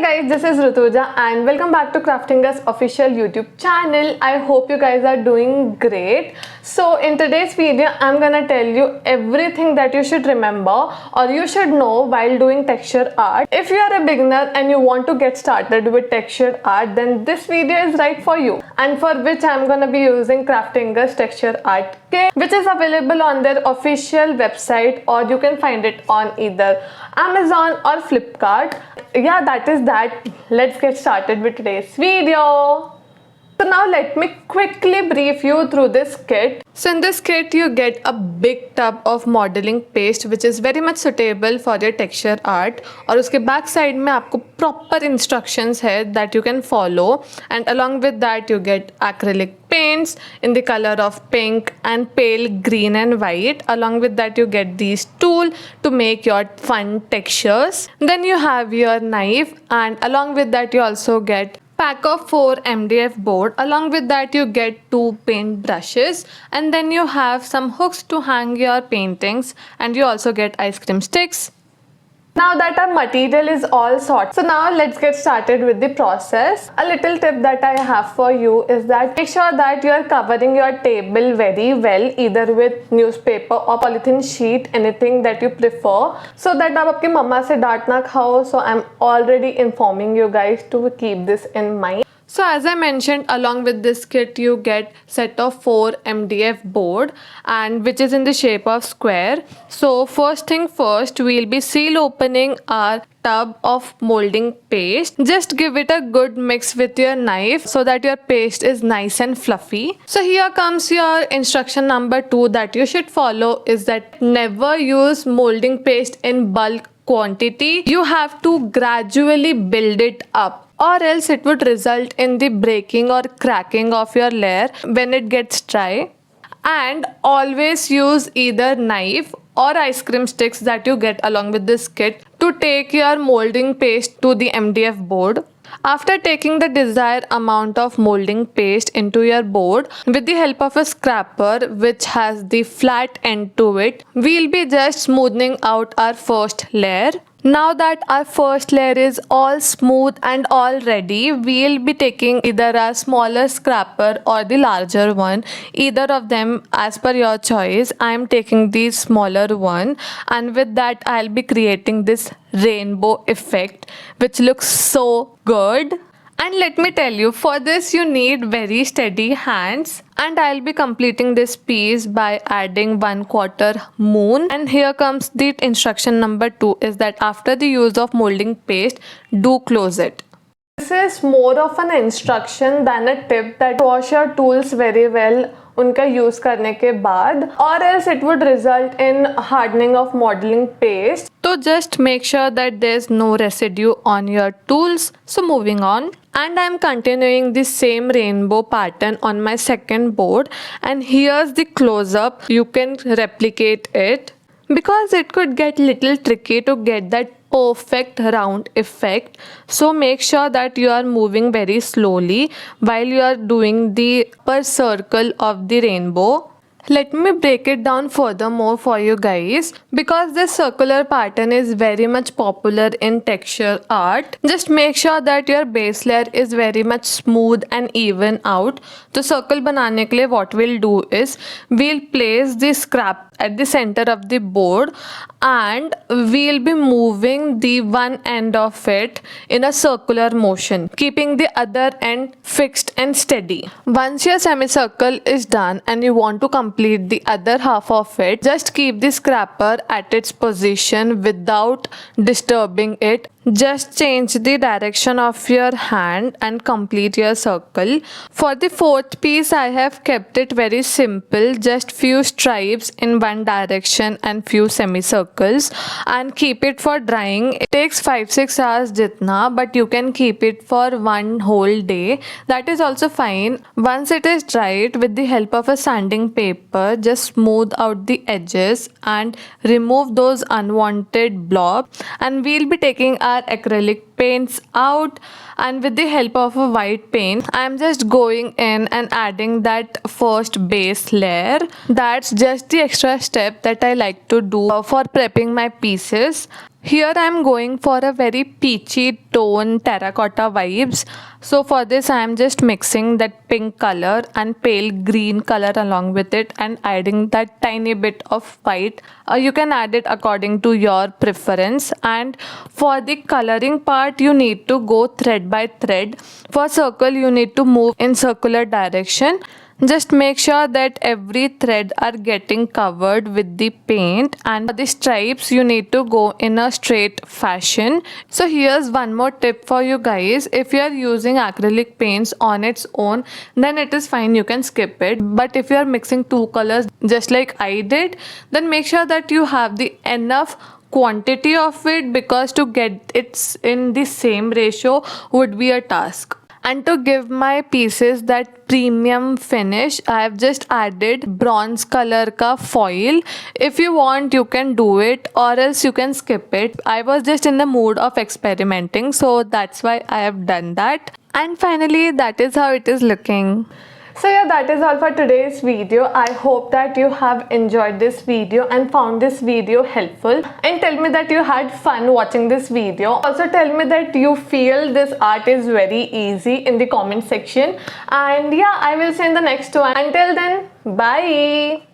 guys, this is Rutuja and welcome back to Crafting Us official YouTube channel. I hope you guys are doing great. So in today's video, I'm gonna tell you everything that you should remember or you should know while doing texture art. If you are a beginner and you want to get started with texture art, then this video is right for you, and for which I'm gonna be using Crafting Us texture art kit, which is available on their official website, or you can find it on either Amazon or Flipkart. Yeah, that is that. Let's get started with today's video. So now let me quickly brief you through this kit. So in this kit you get a big tub of modeling paste which is very much suitable for your texture art, और उसके back side में आपको proper instructions है that you can follow, and along with that you get acrylic paints in the color of pink and pale green and white. Along with that you get these tools to make your fun textures. Then you have your knife, and along with that you also get pack of 4 MDF board. Along with that you get 2 paint brushes, and then you have some hooks to hang your paintings, and you also get ice cream sticks. Now that our material is all sorted, so now let's get started with the process. A little tip that I have for you is that make sure that you are covering your table very well, either with newspaper or polythene sheet, anything that you prefer, so that आप आपकी मम्मा से डांट ना खाओ. So I'm already informing you guys to keep this in mind. So as I mentioned, along with this kit you get set of 4 MDF board, and which is in the shape of square. So first thing first, we'll be seal opening our tub of molding paste. Just give it a good mix with your knife so that your paste is nice and fluffy. So here comes your instruction number 2 that you should follow, is that never use molding paste in bulk quantity. You have to gradually build it up, or else it would result in the breaking or cracking of your layer when it gets dry. And always use either knife or ice cream sticks that you get along with this kit to take your molding paste to the MDF board. After taking the desired amount of molding paste into your board, with the help of a scraper which has the flat end to it, we'll be just smoothing out our first layer. Now that our first layer is all smooth and all ready, we'll be taking either a smaller scraper or the larger one, either of them as per your choice. I'm taking the smaller one, and with that I'll be creating this rainbow effect which looks so good. And let me tell you, for this you need very steady hands, and I'll be completing this piece by adding 1/4 moon. And here comes the instruction number 2, is that after the use of molding paste, do close it. This is more of an instruction than a tip that wash your tools very well उनका use करने के बाद, or else it would result in hardening of modeling paste. So just make sure that there's no residue on your tools. So moving on, and I'm continuing the same rainbow pattern on my second board, and here's the close-up. You can replicate it because it could get little tricky to get that perfect round effect. So make sure that you are moving very slowly while you are doing the upper circle of the rainbow. Let me break it down furthermore for you guys, because this circular pattern is very much popular in texture art. Just make sure that your base layer is very much smooth and even out. तो circle बनाने के लिए what we'll do is we'll place the scrap at the center of the board, and we'll be moving the one end of it in a circular motion, keeping the other end fixed and steady. Once your semicircle is done and you want to complete the other half of it, just keep the scraper at its position without disturbing it. Just change the direction of your hand and complete your circle. For the fourth piece, I have kept it very simple, just few stripes in one direction and few semicircles, and keep it for drying. It takes 5-6 hours jitna, but you can keep it for one whole day. That is also fine. Once it is dried, with the help of a sanding paper, just smooth out the edges and remove those unwanted blobs. And we'll be taking our acrylic paints out, and with the help of a white paint, I'm just going in and adding that first base layer. That's just the extra step that I like to do for prepping my pieces. Here I am going for a very peachy tone terracotta vibes. So for this I am just mixing that pink color and pale green color along with it and adding that tiny bit of white. You can add it according to your preference. And for the coloring part you need to go thread by thread. For circle you need to move in circular direction. Just make sure that every thread are getting covered with the paint, and for the stripes you need to go in a straight fashion. So here's one more tip for you guys. If you are using acrylic paints on its own, then it is fine, you can skip it. But if you are mixing two colors just like I did, then make sure that you have the enough quantity of it, because to get it in the same ratio would be a task. And to give my pieces that premium finish, I have just added bronze color ka foil. If you want you can do it, or else you can skip it. I was just in the mood of experimenting, so that's why I have done that. And finally that is how it is looking. So yeah, that is all for today's video. I hope that you have enjoyed this video and found this video helpful, and tell me that you had fun watching this video. Also tell me that you feel this art is very easy in the comment section. And yeah, I will see you in the next one. Until then, bye.